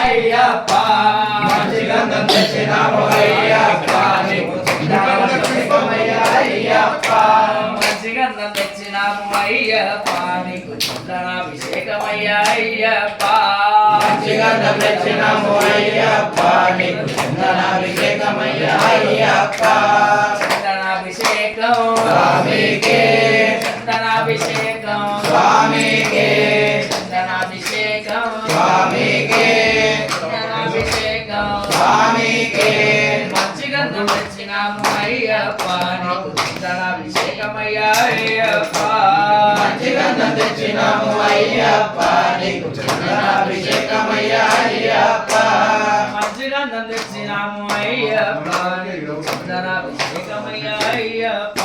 అయ్యప్ప మంచి గంధం తెచ్చినాము అయ్యప్ప నీకు చందనాభిషేకమయ్యా అయ్యప్ప మంచి గంధం తెచ్చినాము అయ్యప్ప నీకు చందనాభిషేకమయ్యా అయ్యప్ప మంచి గంధం తెచ్చినాము అయ్యప్ప నీకు చందనాభిషేకమయ్యా అయ్యప్ప చందనాభిషేకం స్వామికే చందనాభిషేకం స్వామికే చందనాభిషేకం స్వామికే చందనాభిషేకం స్వామికే మంచి గంధం తెచ్చినాము అయ్యప్ప నీకు చందనాభిషేకమయ్యా అయ్యప్ప మంచి గంధం తెచ్చినాము అయ్యప్ప నీకు చందనాభిషేకమయ్యా అయ్యప్ప మంచి గంధం తెచ్చినాము అయ్యప్ప నీకు చందనాభిషేకమయ్యా అయ్యప్ప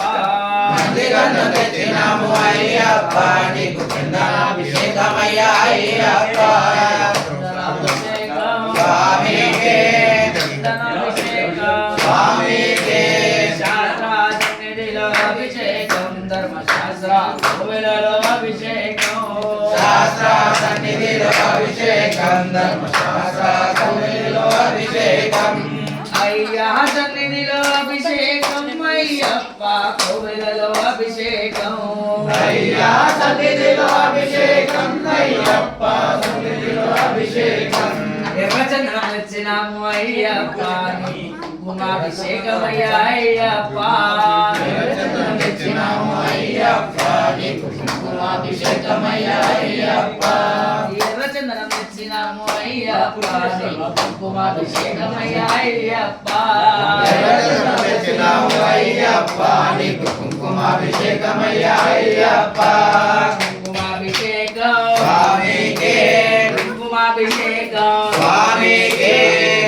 మంచి గంధం తెచ్చినాము అయ్యప్ప నీకు చందనాభిషేకమయ్యా అయ్యప్ప స్వామికే చందనాభిషేకం స్వామికే శాస్త్రాసన్నిధిలో అభిషేకం ధర్మశాస్త్ర కోవెలలో అభిషేకం శాస్త్ర సన్నిధిలో అభిషేకం ధర్మశాస్త్ర కోవెలలో అభిషేకం అయ్యా సన్నిధిలో అభిషేకం అయ్యప్ప కోవెలలో అభిషేకం అయ్యా సన్నిధిలో అభిషేకం అయ్యప్ప సన్నిధిలో అభిషేకం ఎర్రచంద్రం తెచ్చినాము అయ్యప్ప కుంకుమాభిషేకమయ్యా అయ్యప్ప ఎర్రచంద్రం తెచ్చినాము అయ్యప్ప నీకు కుంకుమాభిషేకమయ్యా అయ్యప్ప ఎర్రచంద్రం తెచ్చినాము అయ్యప్ప నీకు కుంకుమాభిషేకమయ్యా అయ్యప్ప ఎర్రచంద్రం తెచ్చినాము అయ్యప్ప నీకు కుంకుమాభిషేకమయ్యా అయ్యప్ప కుంకుమాభిషేకం స్వామికే కుంకుమాభిషేకం స్వామికే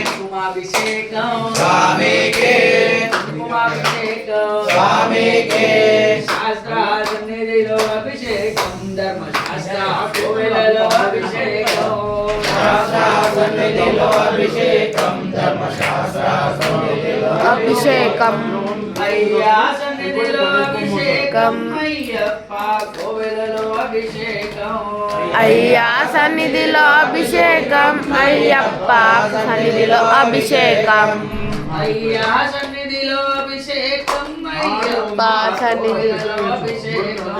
కుంకుమాభిషేకం స్వామికే కుంకుమాభిషేకం స్వామికే శాస్త్ర సన్నిధిలో అభిషేకం ధర్మశాస్త్ర కోవెలలో అభిషేకం శాస్త్ర సన్నిధిలో అభిషేకం ధర్మశాస్త్ర సన్నిధిలో అభిషేకం అయ్యా సన్నిధిలో అభిషేకం అయ్యప్ప కోవెలలో అభిషేకం అయ్యా సన్నిధిలో అభిషేకం అయ్యప్ప సన్నిధిలో అభిషేకం అయ్యా సన్నిధిలో అభిషేకం అయ్యప్ప సన్నిధిలో అభిషేకం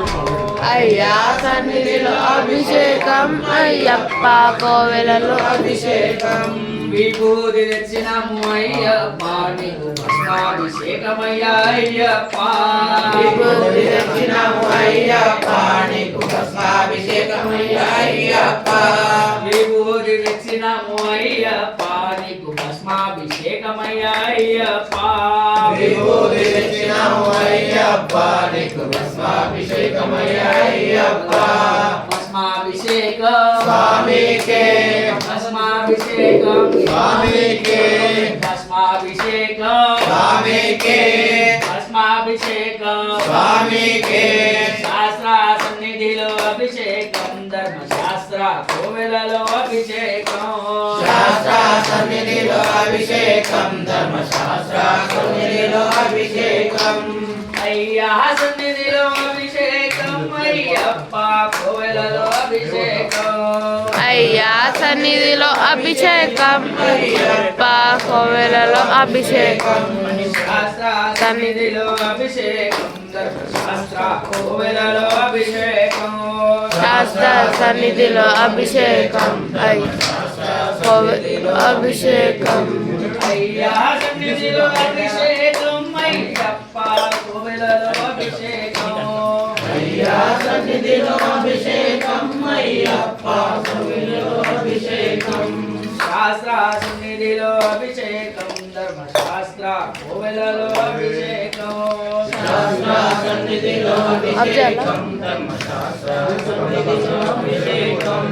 అయ్యా సన్నిధిలో అభిషేకం అయ్యప్ప కోవెలలో అభిషేకం విభూతి తెచ్చినాము అయ్యప్ప నీకు భస్మాభిషేకమయ్యా అయ్యప్ప విభూతి తెచ్చినాము అయ్యప్ప నీకు భస్మాభిషేకమయ్యా అయ్యప్ప విభూతి తెచ్చినాము అయ్యప్ప నీకు భస్మాభిషేకమయ్యా అయ్యప్ప విభూతి తెచ్చినాము అయ్యప్ప నీకు భస్మాభిషేకమయ్యా అయ్యప్ప భస్మాభిషేకం స్వామికే భస్మాభిషేకం స్వామికే భస్మాభిషేకం స్వామికే భస్మాభిషేకం స్వామికే శాస్త్ర సన్నిధిలో అభిషేకం ధర్మశాస్త్ర కోవెలలో అభిషేకం శాస్త్ర సన్నిధిలో అభిషేకం ధర్మశాస్త్ర కోవెలలో అభిషేకం అయ్యా సన్నిధిలో అభిషేకం అయ్యప్ప కోవెలలో అభిషేకం అయ్యా సన్నిధిలో అభిషేకం అయ్యప్ప కోవెలలో అభిషేకం శాస్త్ర సన్నిధిలో అభిషేకం ధర్మశాస్త్ర కోవెలలో అభిషేకం శాస్త్ర సన్నిధిలో అభిషేకం కోవెలలో అభిషేకం అయ్యా సన్నిధిలో అభిషేకం అయ్యప్ప కోవెలలో అభిషేకం అయ్యా సన్నిధిలో అభిషేకం అయ్యప్ప కోవెలలో అభిషేకం శాస్త్ర సన్నిధిలో అభిషేకం ధర్మశాస్త్ర కోవెలలో అభిషేకం శాస్త్ర సన్నిధిలో అభిషేకం ధర్మశాస్త్ర సన్నిధిలో అభిషేకం